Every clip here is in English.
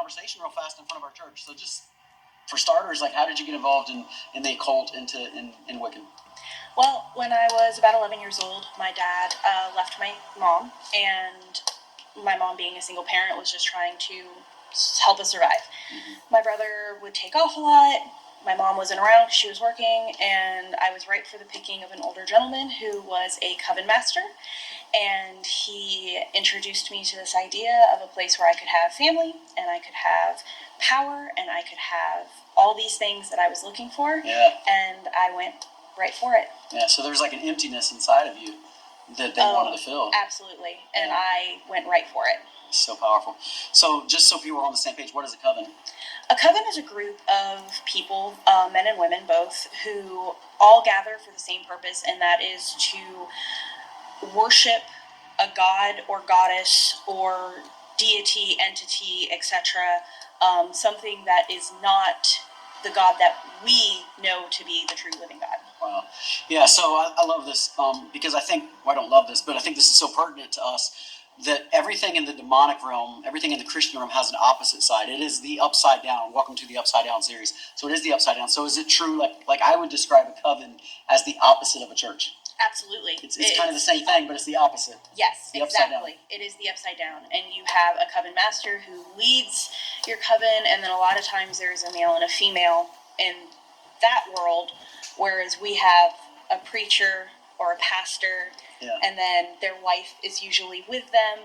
conversation real fast in front of our church. So just for starters, like, how did you get involved in the occult in Wiccan? Well, when I was about 11 years old, my dad left my mom, and my mom, being a single parent, was just trying to help us survive. Mm-hmm. My brother would take off a lot. My mom wasn't around because she was working, and I was ripe for the picking of an older gentleman who was a coven master, and he introduced me to this idea of a place where I could have family, and I could have power, and I could have all these things that I was looking for, and I went right for it. Yeah, so there's like an emptiness inside of you that they wanted to fill. Absolutely, and I went right for it. So powerful. So just so people are on the same page, what is a coven? A coven is a group of people, men and women both, who all gather for the same purpose, and that is to worship a god or goddess or deity, entity, etc., something that is not the God that we know to be the true living God. Wow. Yeah, so I love this because I don't love this, but I think this is so pertinent to us, that everything in the demonic realm, everything in the Christian realm has an opposite side. It is the upside down. Welcome to the Upside Down series. So it is the upside down. So is it true, like I would describe a coven as the opposite of a church? Absolutely. It's kind of the same thing, but it's the opposite. Yes, exactly. It is the upside down. And you have a coven master who leads your coven, and then a lot of times there's a male and a female in that world, whereas we have a preacher or a pastor, and then their wife is usually with them,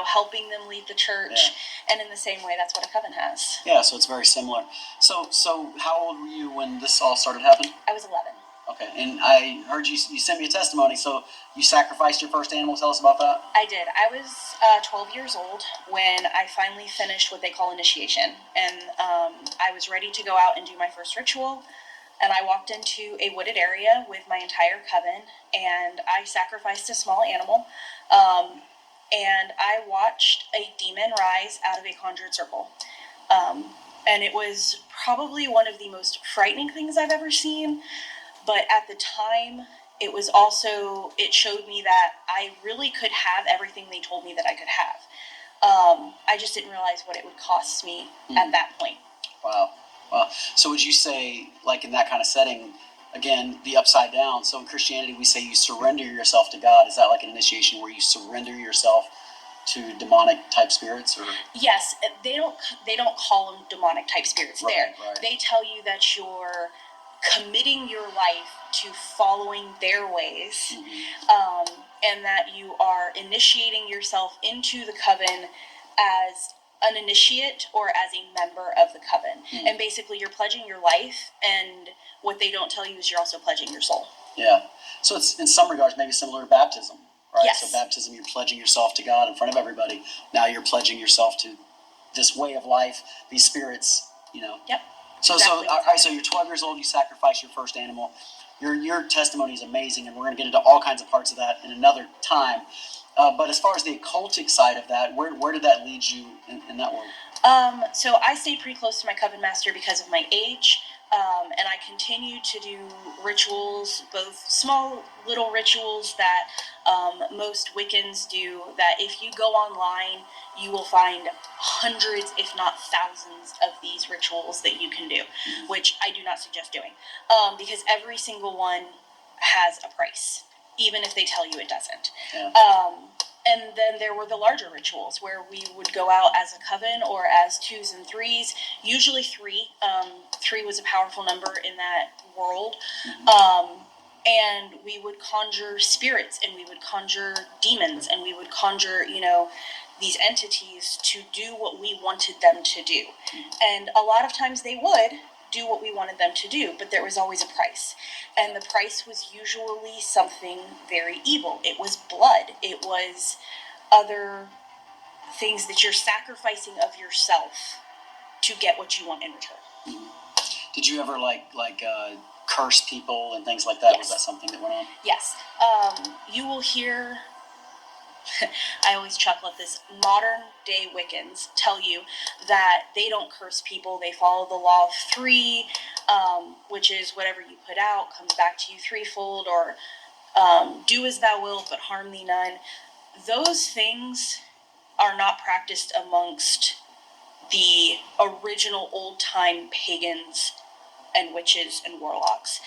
helping them lead the church. And in the same way, that's what a coven has. Yeah, so it's very similar. So how old were you when this all started happening? I was 11. Okay, and I heard you sent me a testimony, so you sacrificed your first animal. Tell us about that. I did. I was 12 years old when I finally finished what they call initiation, and I was ready to go out and do my first ritual, and I walked into a wooded area with my entire coven, and I sacrificed a small animal, and I watched a demon rise out of a conjured circle. And it was probably one of the most frightening things I've ever seen. But at the time, it showed me that I really could have everything they told me that I could have. I just didn't realize what it would cost me at that point. Wow. So would you say, like in that kind of setting, again, the upside down, so in Christianity we say you surrender yourself to God. Is that like an initiation where you surrender yourself to demonic type spirits? Or? Yes, they don't call them demonic type spirits there. Right. They tell you that you're committing your life to following their ways, and that you are initiating yourself into the coven as an initiate or as a member of the coven. And basically you're pledging your life, and what they don't tell you is you're also pledging your soul. Yeah. So it's in some regards maybe similar to baptism, right? Yes. So baptism, you're pledging yourself to God in front of everybody. Now you're pledging yourself to this way of life, these spirits, Yep. So all right, so you're 12 years old, you sacrifice your first animal. Your testimony is amazing, and we're going to get into all kinds of parts of that in another time. But as far as the occultic side of that, where did that lead you in that world? So I stayed pretty close to my coven master because of my age, and I continued to do rituals, both small little rituals that most Wiccans do, that if you go online, you will find hundreds, if not thousands, of these rituals that you can do, which I do not suggest doing, because every single one has a price, even if they tell you it doesn't. Yeah. And then there were the larger rituals where we would go out as a coven or as 2s and 3s, usually 3. 3 was a powerful number in that world. And we would conjure spirits, and we would conjure demons, and we would conjure, these entities to do what we wanted them to do. And a lot of times they would do what we wanted them to do, but there was always a price. And the price was usually something very evil. It was blood. It was other things that you're sacrificing of yourself to get what you want in return. Did you ever curse people and things like that? Yes. Was that something that went on? Yes. You will hear, I always chuckle at this, modern day Wiccans tell you that they don't curse people, they follow the law of 3, which is whatever you put out comes back to you threefold, or do as thou wilt, but harm thee none. Those things are not practiced amongst the original old-time pagans and witches and warlocks.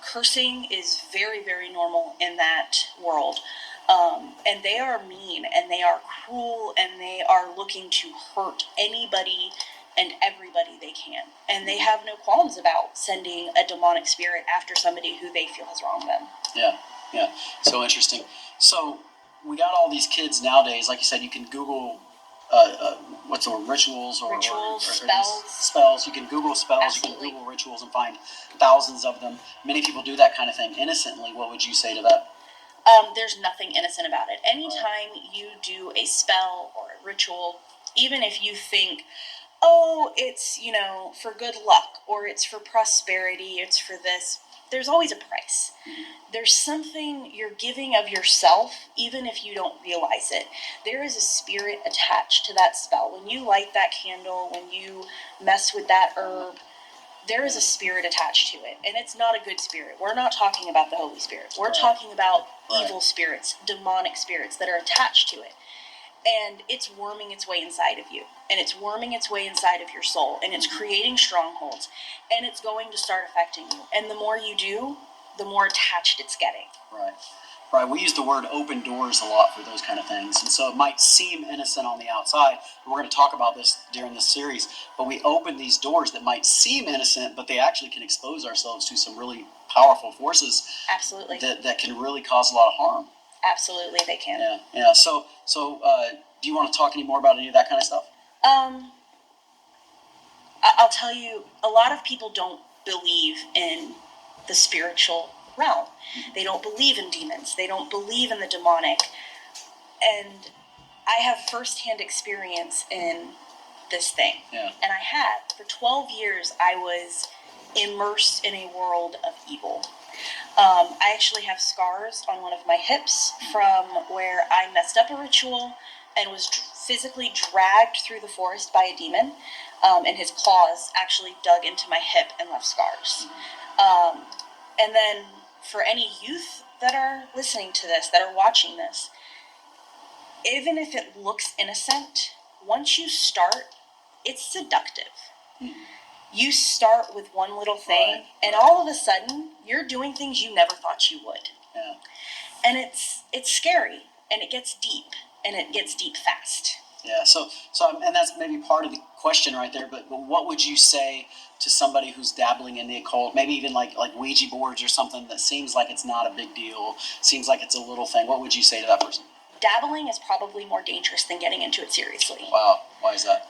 Cursing is very, very normal in that world. And they are mean, and they are cruel, and they are looking to hurt anybody and everybody they can. And they have no qualms about sending a demonic spirit after somebody who they feel has wronged them. Yeah, yeah. So interesting. So we got all these kids nowadays. Like you said, you can Google what's the word, rituals or spells. Spells. You can Google spells. Absolutely. You can Google rituals and find thousands of them. Many people do that kind of thing innocently. What would you say to that? There's nothing innocent about it. Anytime you do a spell or a ritual, even if you think, oh, it's, for good luck, or it's for prosperity, it's for this, there's always a price. There's something you're giving of yourself, even if you don't realize it. There is a spirit attached to that spell. When you light that candle, when you mess with that herb, there is a spirit attached to it, and it's not a good spirit. We're not talking about the Holy Spirit. We're talking about evil spirits, demonic spirits that are attached to it. And it's worming its way inside of you, and it's worming its way inside of your soul, and it's creating strongholds, and it's going to start affecting you. And the more you do, the more attached it's getting. Right. We use the word open doors a lot for those kind of things. And so it might seem innocent on the outside. We're going to talk about this during this series. But we open these doors that might seem innocent, but they actually can expose ourselves to some really powerful forces. Absolutely. That can really cause a lot of harm. Absolutely, they can. Yeah. So do you want to talk any more about any of that kind of stuff? I'll tell you, a lot of people don't believe in the spiritual realm. They don't believe in demons. They don't believe in the demonic. And I have firsthand experience in this thing. Yeah. And I had. For 12 years, I was immersed in a world of evil. I actually have scars on one of my hips from where I messed up a ritual and was physically dragged through the forest by a demon, and his claws actually dug into my hip and left scars. And then for any youth that are listening to this, that are watching this, even if it looks innocent, once you start, it's seductive. You start with one little thing, and all of a sudden, you're doing things you never thought you would. Yeah. And it's scary, and it gets deep, and it gets deep fast. Yeah, so and that's maybe part of the question right there, but what would you say to somebody who's dabbling in the occult, maybe even like Ouija boards or something that seems like it's not a big deal, seems like it's a little thing? What would you say to that person? Dabbling is probably more dangerous than getting into it seriously. Wow, why is that?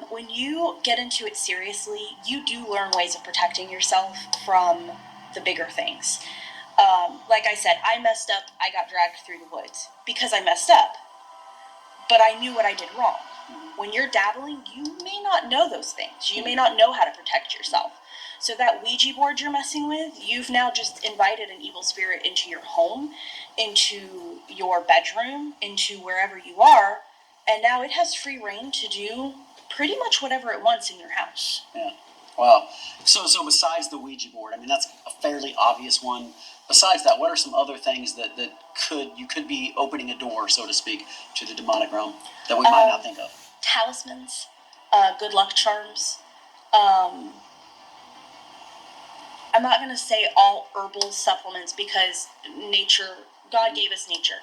When you get into it seriously, you do learn ways of protecting yourself from the bigger things. Like I said, I messed up, I got dragged through the woods because I messed up, but I knew what I did wrong. When you're dabbling, you may not know those things. You may not know how to protect yourself. So that Ouija board you're messing with, you've now just invited an evil spirit into your home, into your bedroom, into wherever you are, and now it has free reign to do pretty much whatever it wants in your house. Yeah. Wow. So besides the Ouija board, I mean, that's a fairly obvious one. Besides that, what are some other things that you could be opening a door, so to speak, to the demonic realm that we might not think of? Talismans, good luck charms. I'm not going to say all herbal supplements because God gave us nature.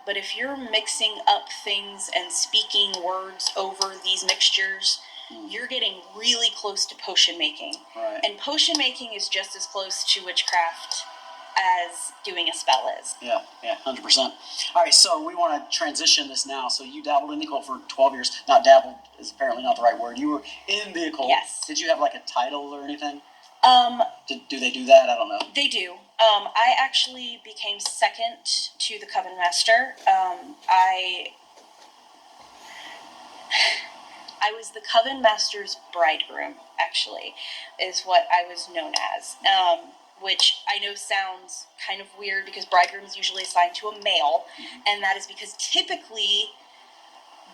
But if you're mixing up things and speaking words over these mixtures, you're getting really close to potion making. Right. And potion making is just as close to witchcraft as doing a spell is. Yeah, 100%. All right, so we want to transition this now. So you dabbled in the occult for 12 years. Not dabbled is apparently not the right word. You were in the occult. Yes. Did you have like a title or anything? Do they do that? I don't know. They do. I actually became second to the Coven Master. I was the Coven Master's bridegroom, actually, is what I was known as. Which I know sounds kind of weird because bridegroom is usually assigned to a male, and that is because typically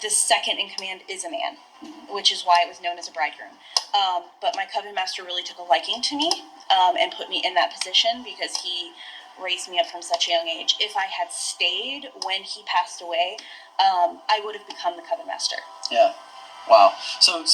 the second in command is a man, which is why it was known as a bridegroom. But my Coven Master really took a liking to me and put me in that position because he raised me up from such a young age. If I had stayed when he passed away, I would have become the Coven Master. Yeah. Wow. So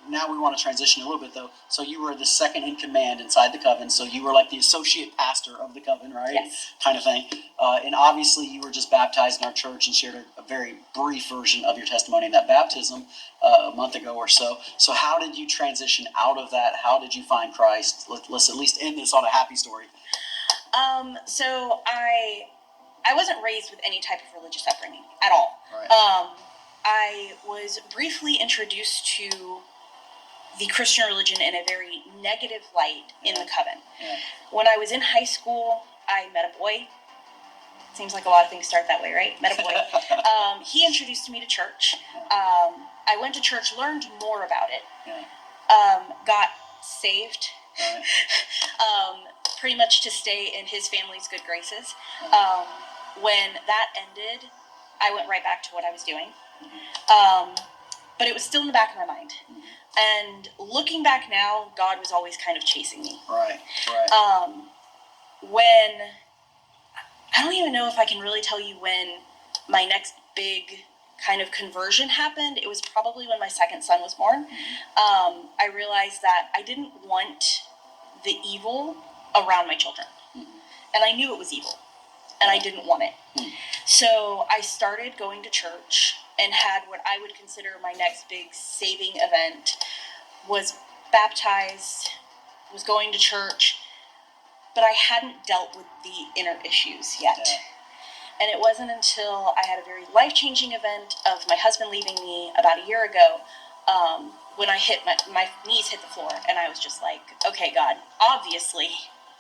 now we want to transition a little bit though. So you were the second in command inside the coven. So you were like the associate pastor of the coven, right? Yes. Kind of thing. And obviously you were just baptized in our church and shared a very brief version of your testimony in that baptism a month ago or so. So how did you transition out of that? How did you find Christ? Let's at least end this on a happy story. So I wasn't raised with any type of religious upbringing at all. Right. I was briefly introduced to the Christian religion in a very negative light in the coven. Yeah. When I was in high school, I met a boy. Seems like a lot of things start that way, right? Met a boy. He introduced me to church. I went to church, learned more about it. Yeah. Got saved. Right. Pretty much to stay in his family's good graces. When that ended, I went right back to what I was doing. But it was still in the back of my mind. And looking back now, God was always kind of chasing me. Right. Right. When, I don't even know if I can really tell you when my next big kind of conversion happened. It was probably when my second son was born. I realized that I didn't want the evil around my children. And I knew it was evil. And I didn't want it. So I started going to church and had what I would consider my next big saving event. Was baptized, was going to church, but I hadn't dealt with the inner issues yet. Yeah. And it wasn't until I had a very life-changing event of my husband leaving me about a year ago, when I hit my knees hit the floor, and I was just like, okay, God, obviously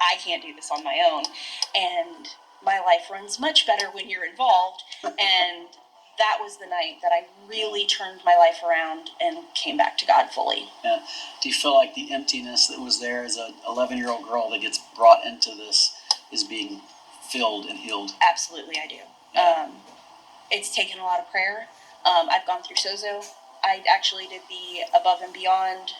I can't do this on my own, and my life runs much better when you're involved. And that was the night that I really turned my life around and came back to God fully. Yeah. Do you feel like the emptiness that was there as an 11-year-old girl that gets brought into this is being filled and healed? Absolutely, I do. Yeah. It's taken a lot of prayer. I've gone through Sozo. I actually did the Above and Beyond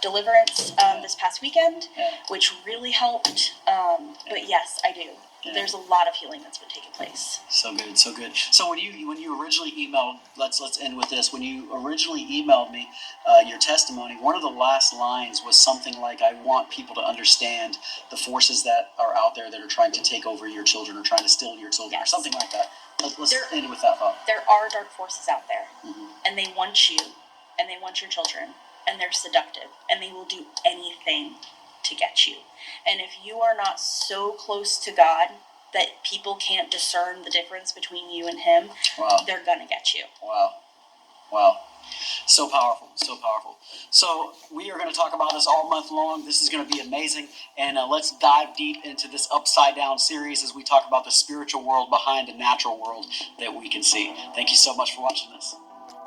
deliverance this past weekend, which really helped. But yes, I do. Yeah. There's a lot of healing that's been taking place. So good, so good. So when you originally emailed, let's end with this. When you originally emailed me your testimony, one of the last lines was something like, "I want people to understand the forces that are out there that are trying to take over your children or trying to steal your children," or something like that. Let's end with that thought. There are dark forces out there, and they want you, and they want your children, and they're seductive, and they will do anything to get you. And if you are not so close to God that people can't discern the difference between you and him, they're gonna get you. Wow. So powerful, so powerful. So we are going to talk about this all month long. This is going to be amazing. And let's dive deep into this Upside Down series as we talk about the spiritual world behind the natural world that we can see. Thank you so much for watching this.